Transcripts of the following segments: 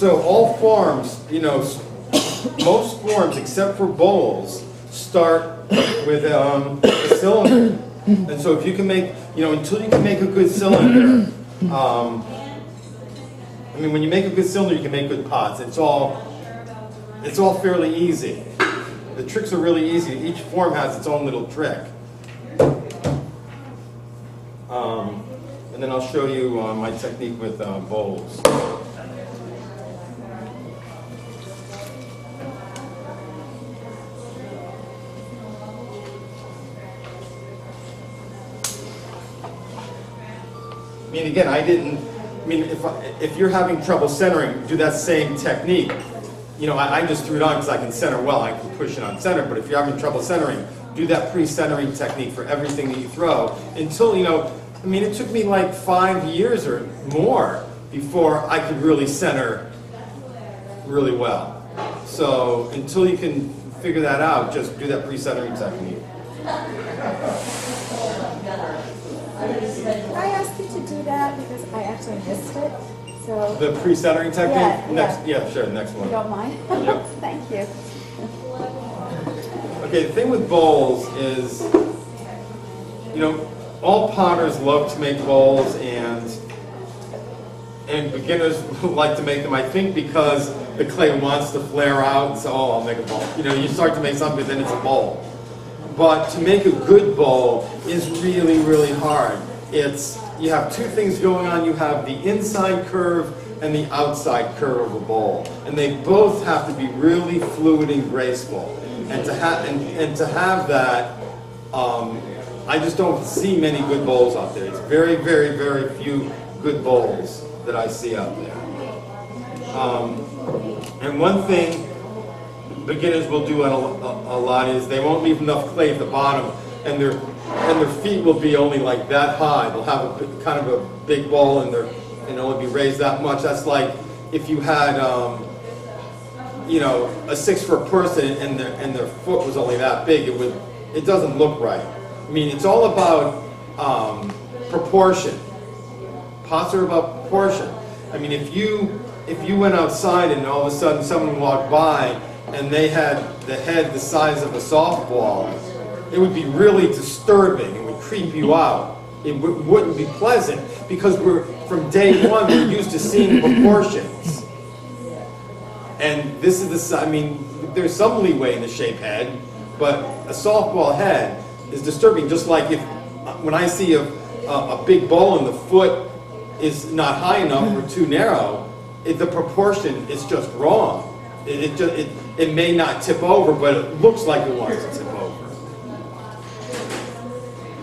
So all forms, most forms except for bowls start with a cylinder. And so if you can make, until you can make a good cylinder, when you make a good cylinder, you can make good pots. It's all fairly easy. The tricks are really easy. Each form has its own little trick. And then I'll show you my technique with bowls. Again, if you're having trouble centering, do that same technique. I just threw it on because I can center well. I can push it on center. But if you're having trouble centering, do that pre-centering technique for everything that you throw until, it took me like 5 years or more before I could really center really well. So until you can figure that out, just do that pre-centering technique. Can I ask you to do that because I actually missed it? So the pre-centering technique? Yeah. Sure, next one. You don't mind? Yep. Thank you. Okay, the thing with bowls is, all potters love to make bowls and beginners like to make them, I think, because the clay wants to flare out, so, I'll make a bowl. You start to make something, then it's a bowl. But to make a good bowl is really, really hard. You have two things going on. You have the inside curve and the outside curve of a bowl. And they both have to be really fluid and graceful. And to have that, I just don't see many good bowls out there. It's very, very, very few good bowls that I see out there. And one thing beginners will do a lot is they won't leave enough clay at the bottom, and their feet will be only like that high. They'll have kind of a big bowl, and it'll be raised that much. That's like if you had a 6-foot person and their foot was only that big. It doesn't look right. It's all about proportion. Pots are about proportion. If you went outside and all of a sudden someone walked by and they had the head the size of a softball, it would be really disturbing. It would creep you out. It wouldn't be pleasant because from day one we're used to seeing proportions. And this is there's some leeway in the shape head, but a softball head is disturbing. Just like when I see a big bowl and the foot is not high enough or too narrow, the proportion is just wrong. It may not tip over, but it looks like it wants to tip over.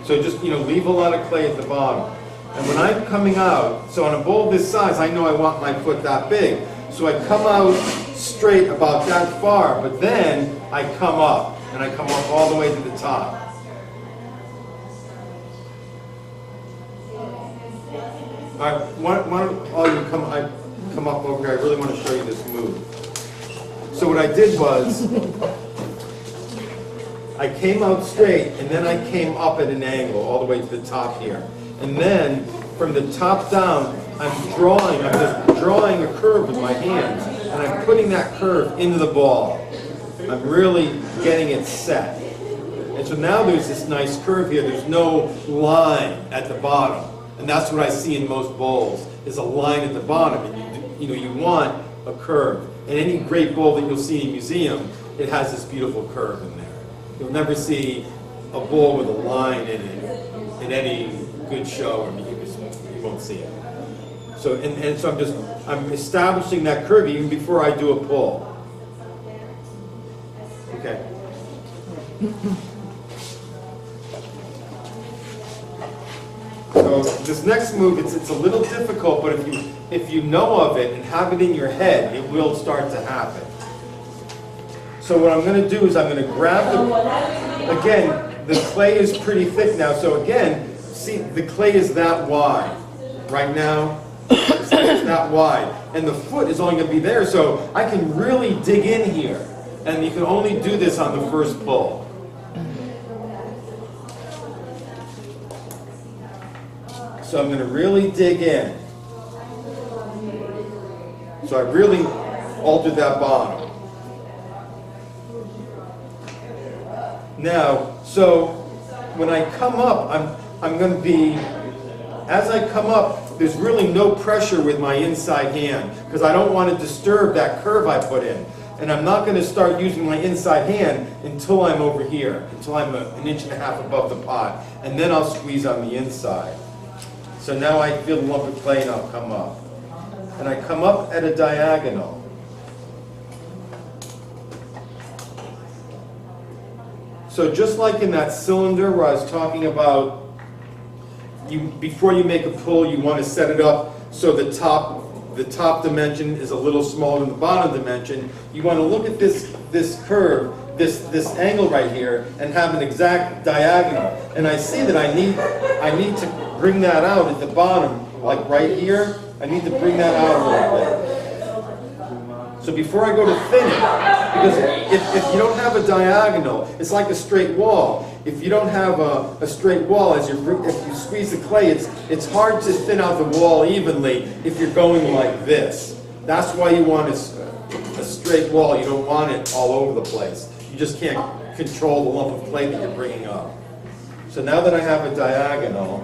So just leave a lot of clay at the bottom. And when I'm coming out, so on a bowl this size, I know I want my foot that big. So I come out straight about that far, but then I come up, and I come up all the way to the top. All right, why don't all you come up over here? I really want to show you this move. So what I did was, I came out straight, and then I came up at an angle all the way to the top here. And then, from the top down, I'm just drawing a curve with my hands, and I'm putting that curve into the ball. I'm really getting it set. And so now there's this nice curve here. There's no line at the bottom. And that's what I see in most bowls, is a line at the bottom. And you want a curve. And any great bowl that you'll see in a museum, it has this beautiful curve in there. You'll never see a bowl with a line in it in any good show. You won't see it. So so I'm establishing that curve even before I do a pull. Okay. So this next move, it's a little difficult, but if you know of it and have it in your head, it will start to happen. So what I'm going to do is I'm going to grab again, the clay is pretty thick now, so again, see, the clay is that wide. Right now, it's that wide. And the foot is only going to be there, so I can really dig in here. And you can only do this on the first pull. So I'm going to really dig in. So I really altered that bottom. Now, so when I come up, I'm going to be, as I come up, there's really no pressure with my inside hand because I don't want to disturb that curve I put in. And I'm not going to start using my inside hand until I'm over here, until I'm an inch and a half above the pot. And then I'll squeeze on the inside. So now I feel the lump of clay and I'll come up. And I come up at a diagonal. So just like in that cylinder where I was talking about, before you make a pull, you want to set it up so the top dimension is a little smaller than the bottom dimension. You want to look at this curve, this angle right here, and have an exact diagonal. And I see that I need to bring that out at the bottom, like right here. I need to bring that out a little bit. So before I go to thin it, because if you don't have a diagonal, it's like a straight wall. If you don't have a straight wall, if you squeeze the clay, it's hard to thin out the wall evenly if you're going like this. That's why you want a straight wall. You don't want it all over the place. You just can't control the lump of clay that you're bringing up. So now that I have a diagonal,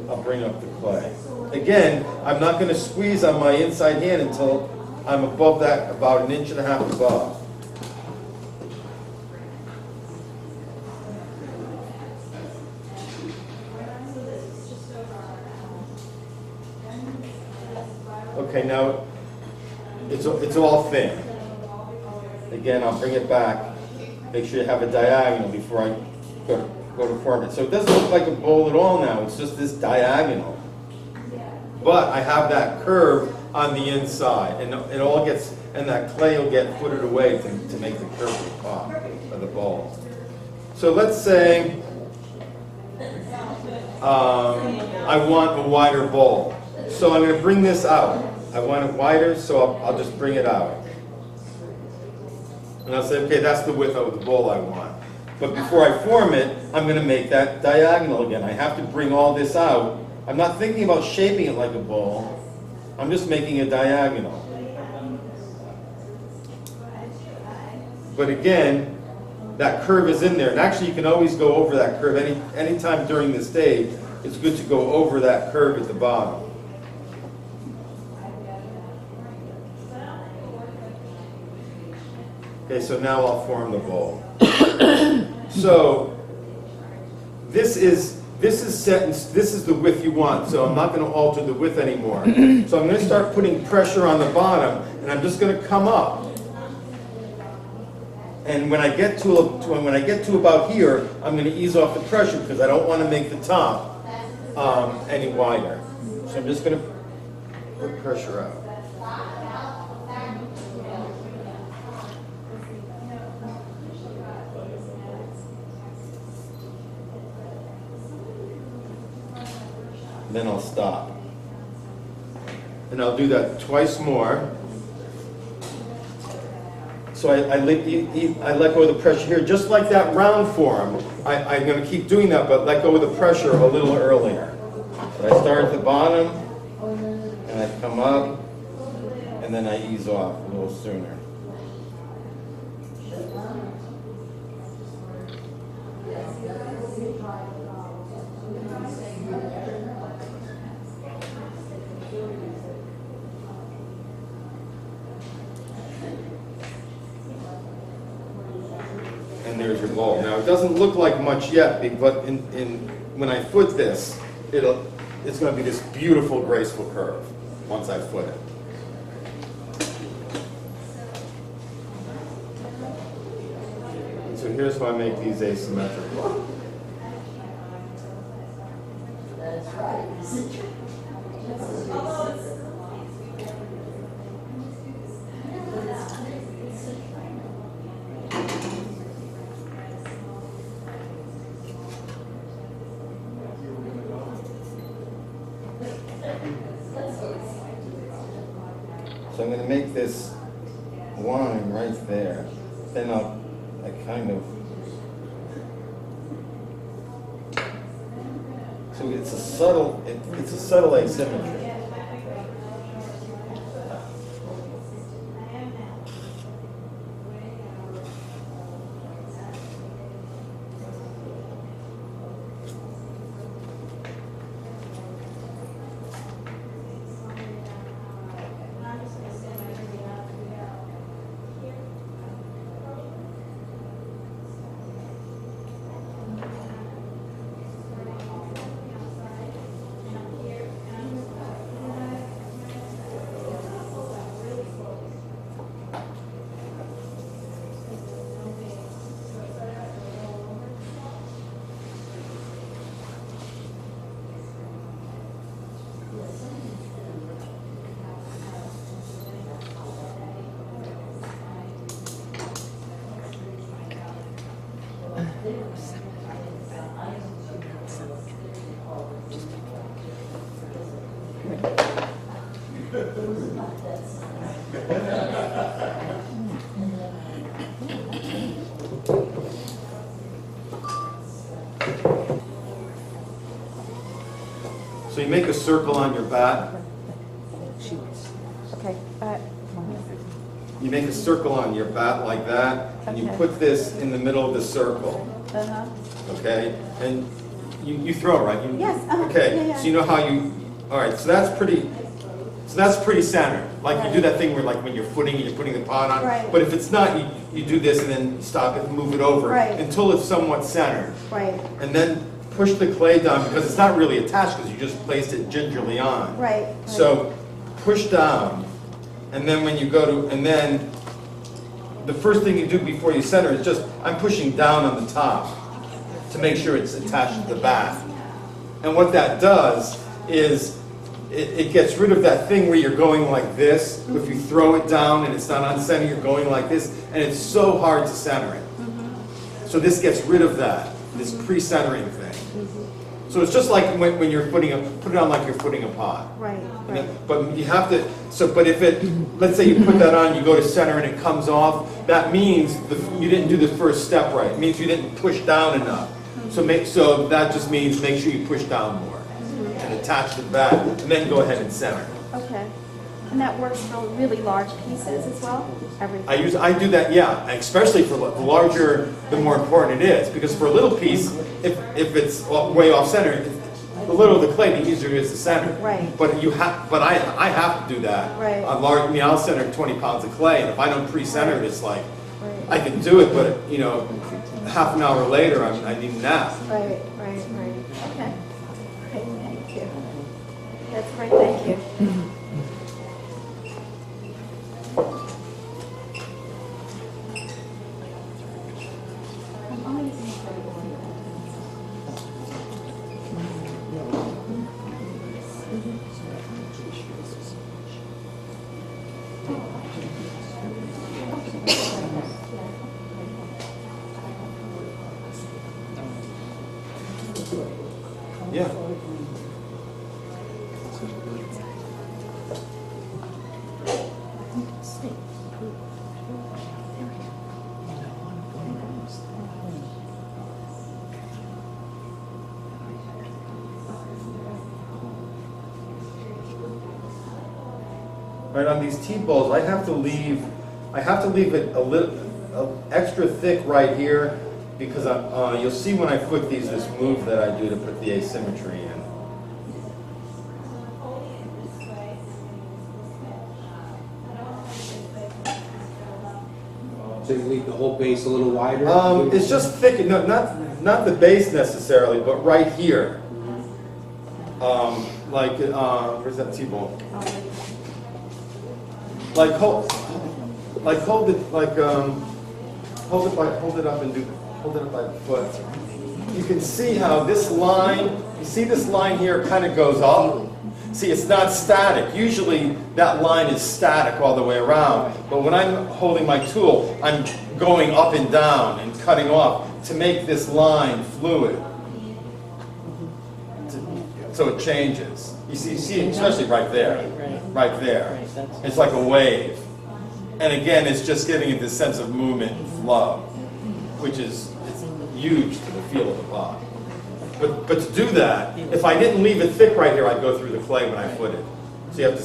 I'll bring up the clay. Again, I'm not going to squeeze on my inside hand until I'm above that, about an inch and a half above. Okay, now it's all thin. Again, I'll bring it back. Make sure you have a diagonal before I go to form it. So it doesn't look like a bowl at all now. It's just this diagonal. But I have that curve on the inside, and it all gets, and that clay will get footed away to make the curve of the pot of the bowl. So let's say I want a wider bowl. So I'm going to bring this out. I want it wider, so I'll just bring it out. And I'll say, okay, that's the width of the bowl I want. But before I form it, I'm going to make that diagonal again. I have to bring all this out. I'm not thinking about shaping it like a bowl. I'm just making a diagonal. But again, that curve is in there. And actually, you can always go over that curve. Anytime during this stage, it's good to go over that curve at the bottom. Okay, so now I'll form the bowl. So this is set. This is the width you want. So I'm not going to alter the width anymore. So I'm going to start putting pressure on the bottom, and I'm just going to come up. And when I get to about here, I'm going to ease off the pressure because I don't want to make the top any wider. So I'm just going to put pressure out. Then I'll stop. And I'll do that twice more. So I let go of the pressure here, just like that round form. I'm going to keep doing that, but let go of the pressure a little earlier. So I start at the bottom, and I come up, and then I ease off a little sooner. And there's your bowl. Now it doesn't look like much yet, but when I foot this, it's going to be this beautiful, graceful curve once I foot it. So here's how I make these asymmetrical. That's right. So I'm going to make this line right there. Then I kind of, so it's a subtle asymmetry. So you make a circle on your bat. Okay, You make a circle on your bat like that, and you Okay. put this in the middle of the circle. uh-huh. Okay, and you throw, right? You, Yes, Okay, yeah, yeah. so you know how you. All right, so that's pretty centered. Like you do that thing where, like, when you're footing, you're putting the pot on. Right. But if it's not, you do this and then stop it and move it over Right. until it's somewhat centered, Right, and then push the clay down because it's not really attached because you just placed it gingerly on. right. So push down, and then when you go to, and then the first thing you do before you center is just, I'm pushing down on the top to make sure it's attached to the bat. And what that does is it gets rid of that thing where you're going like this. If you throw it down and it's not on center, you're going like this, and it's so hard to center it. So this gets rid of that, this pre-centering thing. So it's just like when you're put it on like you're footing a pot. Right, You right. know, but you have to, but if it, let's say you put that on, you go to center and it comes off, that means you didn't do the first step right. It means you didn't push down enough. So that just means make sure you push down more and attach the bat, and then go ahead and center. Okay. And that works for really large pieces as well? Everything? I do that, yeah, especially for the larger, the more important it is. Because for a little piece, if it's way off center, the littler the clay, the easier it is to center. Right. But I have to do that. Right. On large, I mean, I'll center 20 pounds of clay, and if I don't pre-center it, it's like, Right. I can do it, but half an hour later, I need a nap. Right, right, right. Okay. Great, thank you. That's great, thank you. Yeah. Right, on these T-balls, I have to leave it a little extra thick right here because you'll see when I foot these this move that I do to put the asymmetry in. So you leave the whole base a little wider? It's just thick, no, not the base necessarily, but right here. Where's that T-ball? Hold it up by the foot. You can see how this line, here kind of goes up. See, it's not static. Usually that line is static all the way around. But when I'm holding my tool, I'm going up and down and cutting off to make this line fluid. So it changes. You see it especially right there. Right there. It's like a wave. And again, it's just giving it this sense of movement and flow, which is huge to the feel of the pot. But to do that, if I didn't leave it thick right here, I'd go through the clay when I foot it. So you have to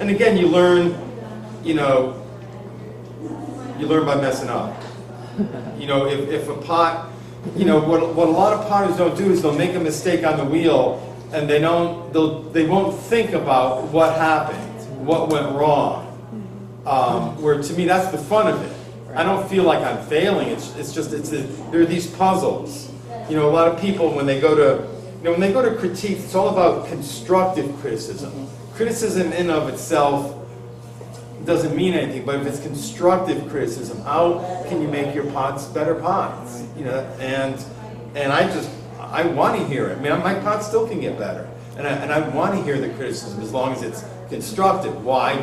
and again, you learn by messing up. If a pot, what a lot of potters don't do is they'll make a mistake on the wheel and they won't think about what happened, what went wrong. Where to me, that's the fun of it. I don't feel like I'm failing. There are these puzzles. A lot of people when they go to critique, it's all about constructive criticism. Criticism in of itself doesn't mean anything, but if it's constructive criticism, how can you make your pots better pots? And I want to hear it. I mean, my pot still can get better, and I want to hear the criticism as long as it's constructive. Why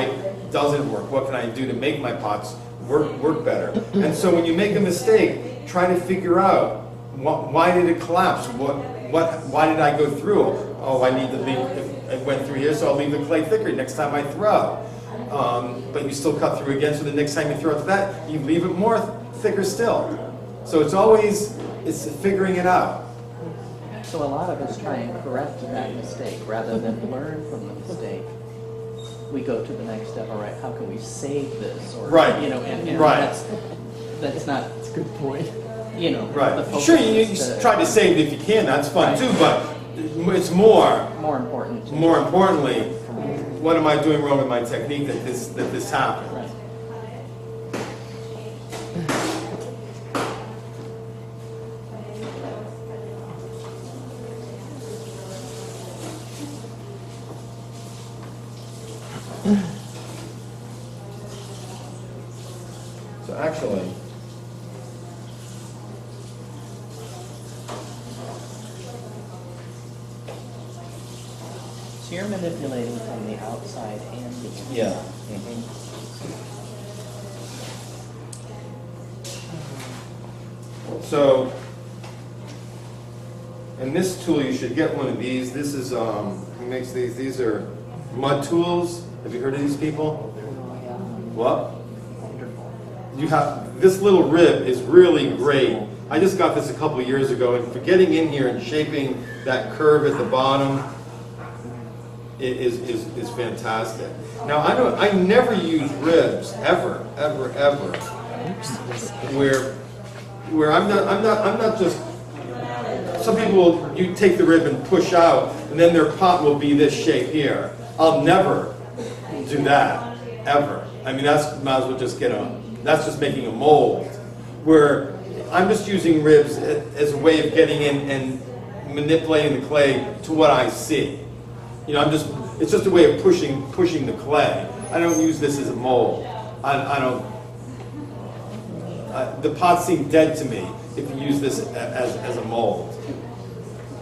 it doesn't work? What can I do to make my pots work better? And so when you make a mistake, try to figure out Why did it collapse? Why did I go through? Oh, I need to leave, it went through here, so I'll leave the clay thicker next time I throw. But you still cut through again, so the next time you throw it to that, you leave it more thicker still. So it's figuring it out. So a lot of us try and correct that mistake rather than learn from the mistake. We go to the next step. All right, how can we save this? Or, Right. You know, and Right. that's not. That's a good point. You know, the Right. focus Sure, you is try to save it if you can, that's fun Right. too, but it's more important. More importantly, what am I doing wrong with my technique that this happened? Right. So actually, So you're manipulating from the outside and the inside. yeah. So, and this tool, you should get one of these. This is, who makes these? These are mud tools. Have you heard of these people? Oh, yeah. What? Wonderful. You have, this little rib is really great. I just got this a couple years ago, and for getting in here and shaping that curve at the bottom, it is fantastic. Now I never use ribs ever, where I'm not just. Some people you take the rib and push out, and then their pot will be this shape here. I'll never do that ever. I mean, might as well just that's just making a mold. Where I'm just using ribs as a way of getting in and manipulating the clay to what I see. You know, it's just a way of pushing the clay. I don't use this as a mold. I don't, the pots seem dead to me if you use this as a mold.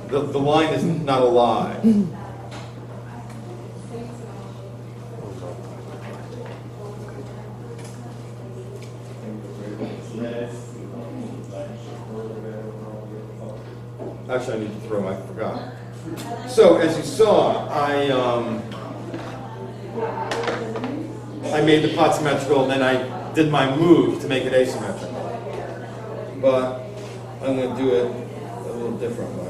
The line is not alive. Actually, I need to throw, I forgot. So, as you saw, I made the pot symmetrical, and then I did my move to make it asymmetrical. But I'm going to do it a little different way.